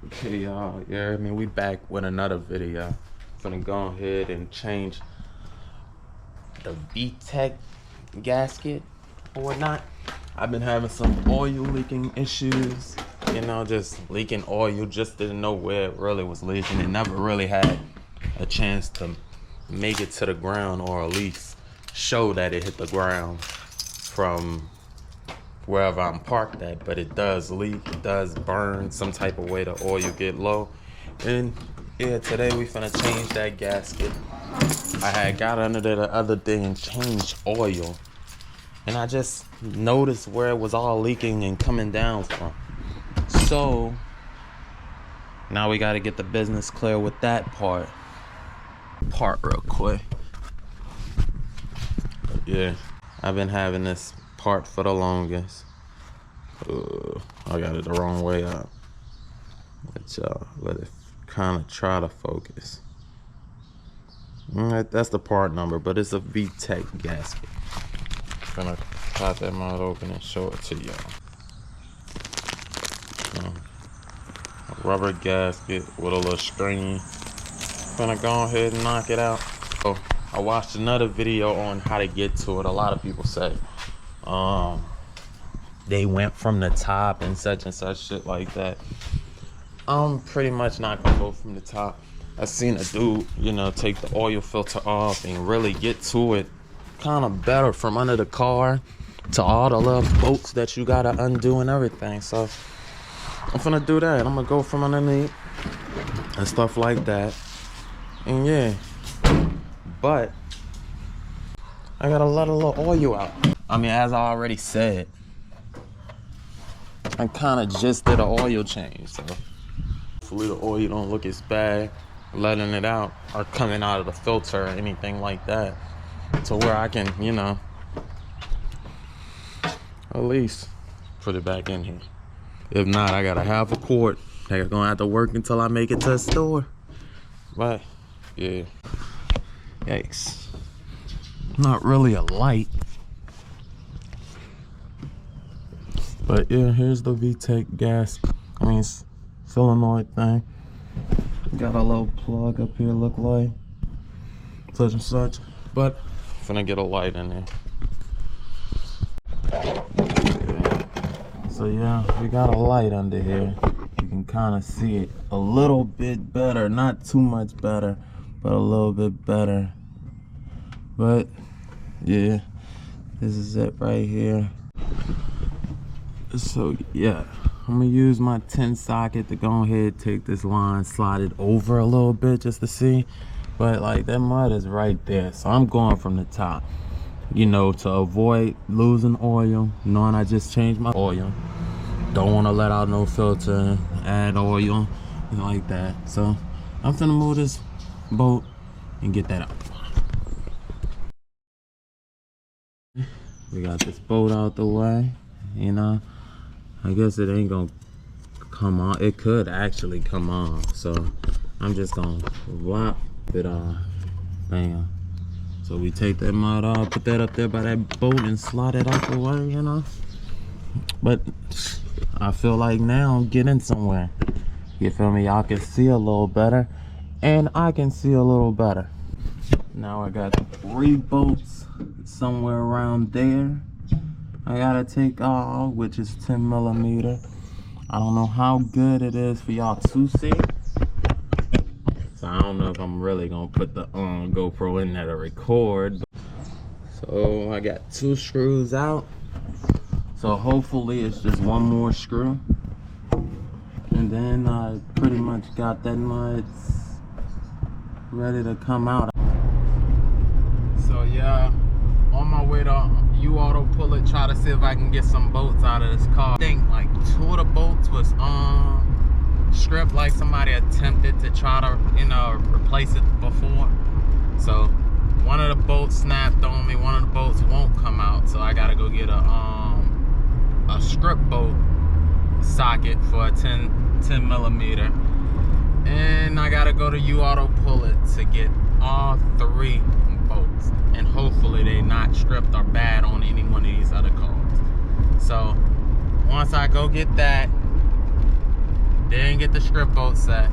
Okay, y'all. Yeah, I mean, we back with another video. Finna go ahead and change the Vtec gasket or whatnot. I've been having some oil leaking issues. You know, just leaking oil. Just didn't know where it really was leaking. It never really had a chance to make it to the ground, or at least show that it hit the ground from wherever I'm parked at. But it does leak, it does burn some type of way. The oil get low. And yeah, today we finna change that gasket. I had got under there the other day and changed oil, and I just noticed where it was all leaking and coming down from. So now we got to get the business clear with that part real quick. But yeah, I've been having this part for the longest. I got it the wrong way up. Let it kind of try to focus. That's the part number, but it's a Vtec gasket. I'm gonna pop that mouth open and show it to y'all. A rubber gasket with a little string. Gonna go ahead and knock it out. So I watched another video on how to get to it. A lot of people say they went from the top and such shit like that. I'm pretty much not gonna go from the top. I seen a dude, you know, take the oil filter off and really get to it kind of better from under the car to all the little bolts that you gotta undo and everything. So I'm gonna do that. I'm gonna go from underneath and stuff like that. And yeah, but I gotta let a little oil out. I mean, as I already said, I kind of just did an oil change, so hopefully the oil don't look as bad letting it out or coming out of the filter or anything like that, to where I can, you know, at least put it back in here. If not, I got a half a quart. I'm gonna have to work until I make it to the store. But yeah, yikes. Not really a light, but yeah, here's the Vtec solenoid thing. Got a little plug up here, look like such and such, but I'm finna get a light in there. So yeah, we got a light under here. You can kind of see it a little bit better, not too much better, but a little bit better. But yeah, this is it right here. So yeah, I'm gonna use my 10 socket to go ahead, take this line, slide it over a little bit just to see. But like, that mud is right there, so I'm going from the top, you know, to avoid losing oil, knowing I just changed my oil. Don't want to let out no filter, add oil, like that. So I'm finna move this bolt and get that out. We got this bolt out the way, you know. I guess it ain't gonna come on. It could actually come on, so I'm just gonna whop it off. Bam. So we take that mud off, put that up there by that bolt and slide it out the way, you know. But I feel like now I'm getting somewhere. You feel me? Y'all can see a little better, and I can see a little better. Now I got 3 bolts somewhere around there I gotta take off, which is 10 millimeter. I don't know how good it is for y'all to see, so I don't know if I'm really gonna put the GoPro in there to record. So I got 2 screws out, so hopefully it's just one more screw, and then I pretty much got that mud ready to come out. So yeah, on my way to auto pull it, try to see if I can get some bolts out of this car. I think like 2 of the bolts was stripped, like somebody attempted to try to, you know, replace it before. So one of the bolts snapped on me, one of the bolts won't come out, so I gotta go get a strip bolt socket for a 10 millimeter, and I gotta go to auto pull it to get all 3 bolts, and hopefully they not stripped or bad on any one of these other cars. So once I go get that, Didn't get the script bolt set.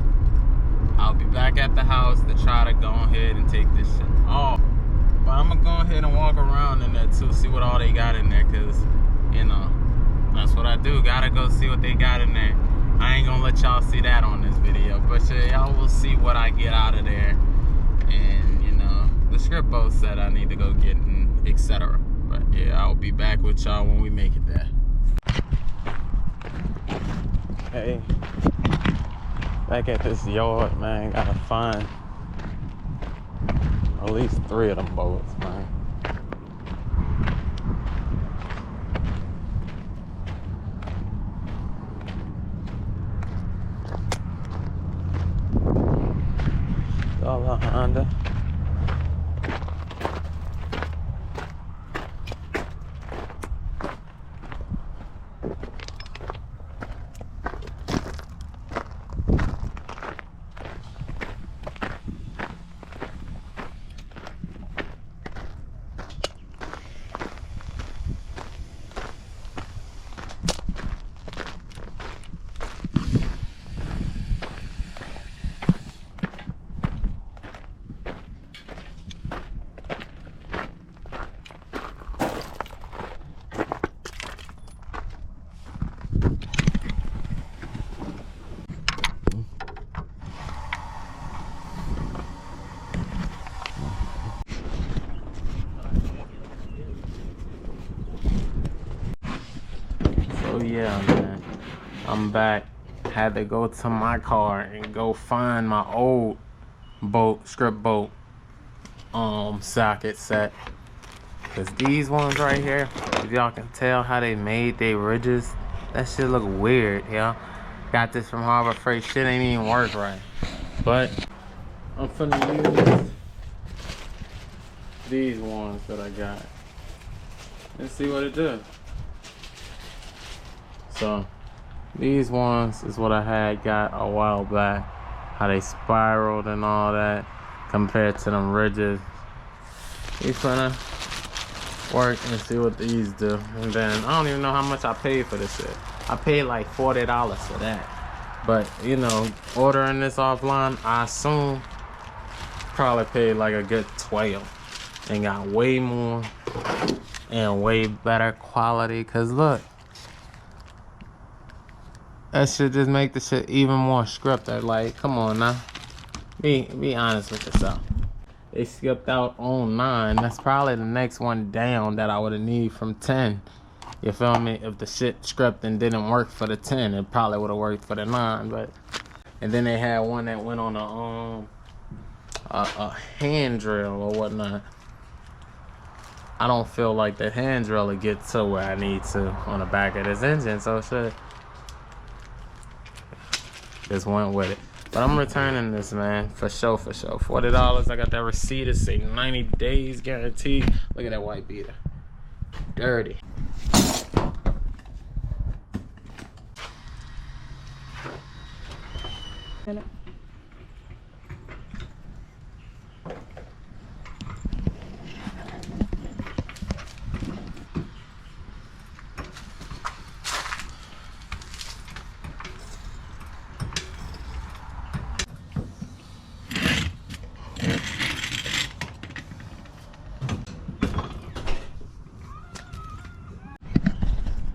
I'll be back at the house to try to go ahead and take this shit off. But I'm gonna go ahead and walk around in there too, see what all they got in there, cause you know, that's what I do. Gotta go see what they got in there. I ain't gonna let y'all see that on this video, but y'all will see what I get out of there. And you know, the script bolt set I need to go get and etc. But yeah, I'll be back with y'all when we make it there. Hey, back at this yard, man. Gotta find at least 3 of them bolts, man. All a Honda. So yeah, man, I'm back. Had to go to my car and go find my old bolt, script bolt socket set. Cause these ones right here, if y'all can tell how they made their ridges, that shit look weird, yeah. Got this from Harbor Freight. Shit ain't even work right. But I'm finna use these ones that I got. Let's see what it does. So these ones is what I had got a while back. How they spiraled and all that compared to them ridges. We finna work and see what these do. And then I don't even know how much I paid for this shit. I paid like $40 for that. But you know, ordering this offline, I assume probably paid like a good 12 and got way more and way better quality. Cause look, that shit just make the shit even more scripted. Like, come on now, be honest with yourself. They skipped out on 9. That's probably the next one down that I would have need from 10. You feel me? If the shit scripting didn't work for the 10, it probably would have worked for the 9. But and then they had one that went on a hand drill or whatnot. I don't feel like the hand drill will get to where I need to on the back of this engine, so shit. Just went with it. But I'm returning this, man, for sure, for sure. $40. I got that receipt. It say 90 days guaranteed. Look at that white beater. Dirty.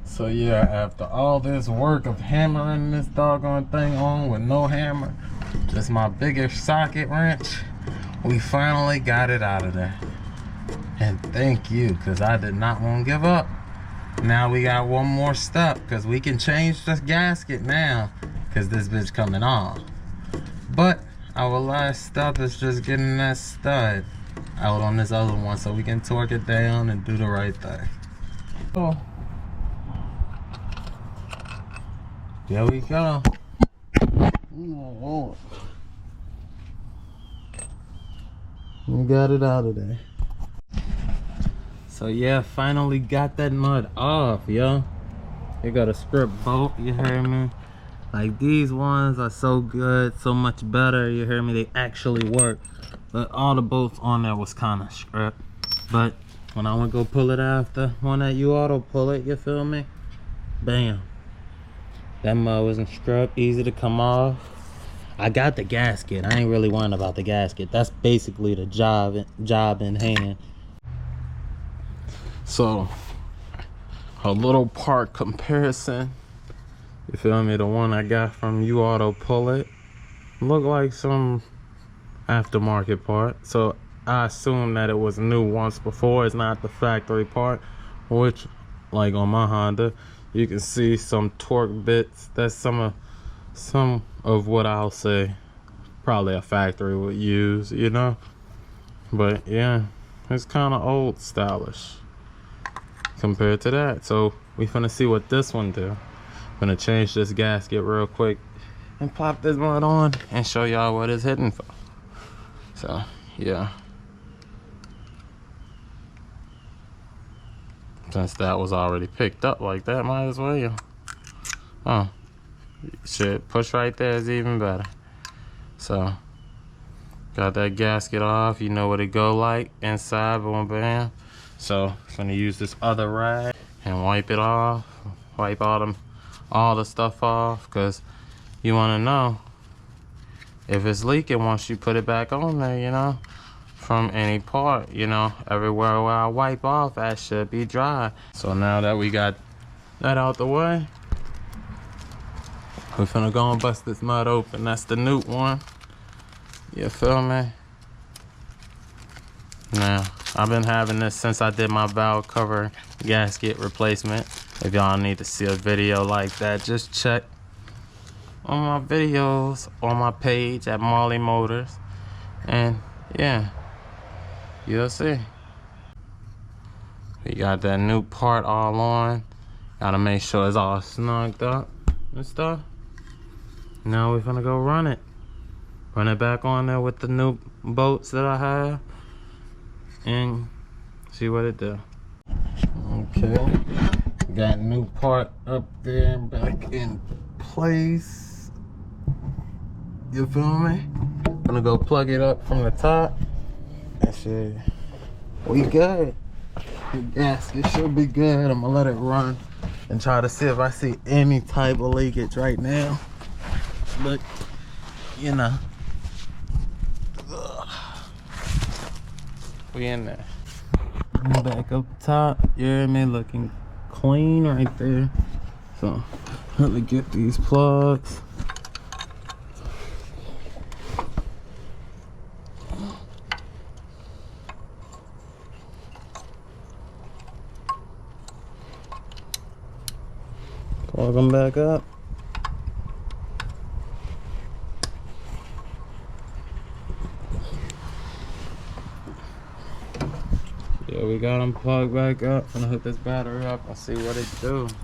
So yeah, after all this work of hammering this doggone thing on with no hammer, just my biggest socket wrench, we finally got it out of there. And thank you, because I did not want to give up. Now we got one more step, because we can change the gasket now, because this bitch coming off. But our last step is just getting that stud out on this other one so we can torque it down and do the right thing. Oh. There we go. Oh, we got it out of there. So yeah, finally got that nut off, yo. You got a script bolt, you hear me? Like these ones are so good, so much better, you hear me? They actually work. But all the bolts on there was kind of script. But when I went to go pull it after one that you auto pull it, you feel me? Bam. That mud wasn't struck, easy to come off. I got the gasket. I ain't really worrying about the gasket. That's basically the job in hand. So a little part comparison. You feel me? The one I got from You Auto Pull It looked like some aftermarket part. So I assume that it was new once before. It's not the factory part, which like on my Honda, you can see some torque bits. That's some of what I'll say probably a factory would use, you know. But yeah, it's kind of old stylish compared to that. So we finna see what this one do. Gonna change this gasket real quick and pop this mud on and show y'all what it's hitting for. So yeah, since that was already picked up like that, might as well. Oh shit, push right there is even better. So got that gasket off, you know what it go like inside, boom bam. So I'm gonna use this other rag and wipe it off, wipe all the stuff off, because you want to know if it's leaking once you put it back on there, you know, from any part, you know. Everywhere where I wipe off, that should be dry. So now that we got that out the way, we're finna go and bust this mud open. That's the new one, you feel me? Now I've been having this since I did my valve cover gasket replacement. If y'all need to see a video like that, just check on my videos on my page at Marley Motors, and yeah, you'll see. We got that new part all on. Gotta make sure it's all snugged up and stuff. Now we're gonna go run it back on there with the new bolts that I have and see what it do. Okay, got new part up there and back in place. You feel me? Gonna go plug it up from the top. That shit, we good. The gasket should be good. I'm gonna let it run and try to see if I see any type of leakage right now. But you know, we in there. Back up top, you hear me? Looking clean right there. So let me get these plugs. Plug them back up. Yeah, we got them plugged back up. I'm gonna hook this battery up and see what it do. So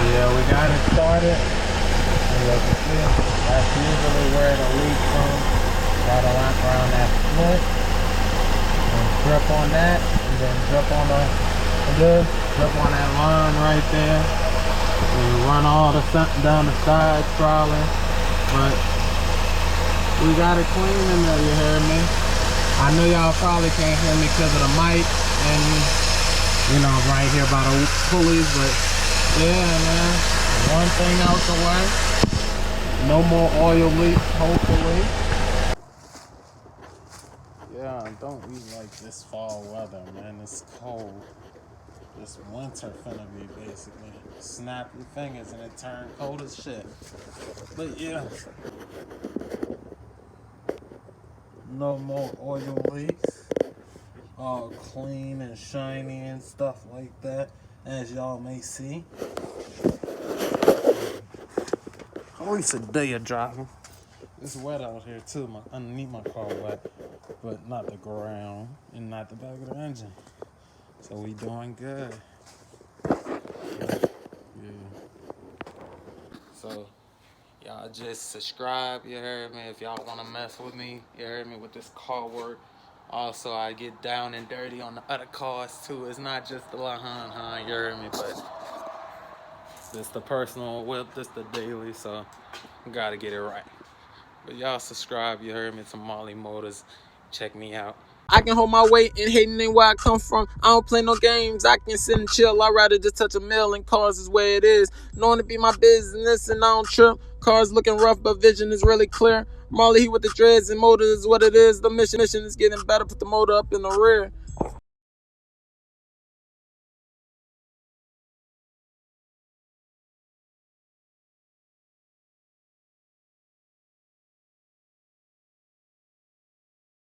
yeah, we got it started. And you can see, that's usually where it'll leak from. Gotta wrap around that split. And grip on that. And then grip on grip on that line right there. And run all the down the sides probably. But we got it clean in there, you heard me? I know y'all probably can't hear me because of the mic and, you know, right here by the pulleys, but yeah, man, one thing out the way. No more oil leaks, hopefully. Yeah, don't we like this fall weather, man? It's cold. This winter finna be basically snap your fingers and it turn cold as shit. But yeah, no more oil leaks. All clean and shiny and stuff like that, as y'all may see. At least a day of driving. It's wet out here too. Underneath my car wet, but not the ground and not the back of the engine. So we doing good. Yeah. So y'all just subscribe, you heard me, if y'all want to mess with me, you heard me, with this car work. Also, I get down and dirty on the other cars too. It's not just the you heard me, but this the personal whip, this the daily, so I gotta get it right. But y'all subscribe, you heard me, to Marley Motors. Check me out. I can hold my weight and hating ain't where I come from. I don't play no games. I can sit and chill. I'd rather just touch a mill and cars is where it is. Knowing to be my business and I don't trip. Cars looking rough, but vision is really clear. Marley, he with the dreads and motor is what it is. The mission is getting better. Put the motor up in the rear.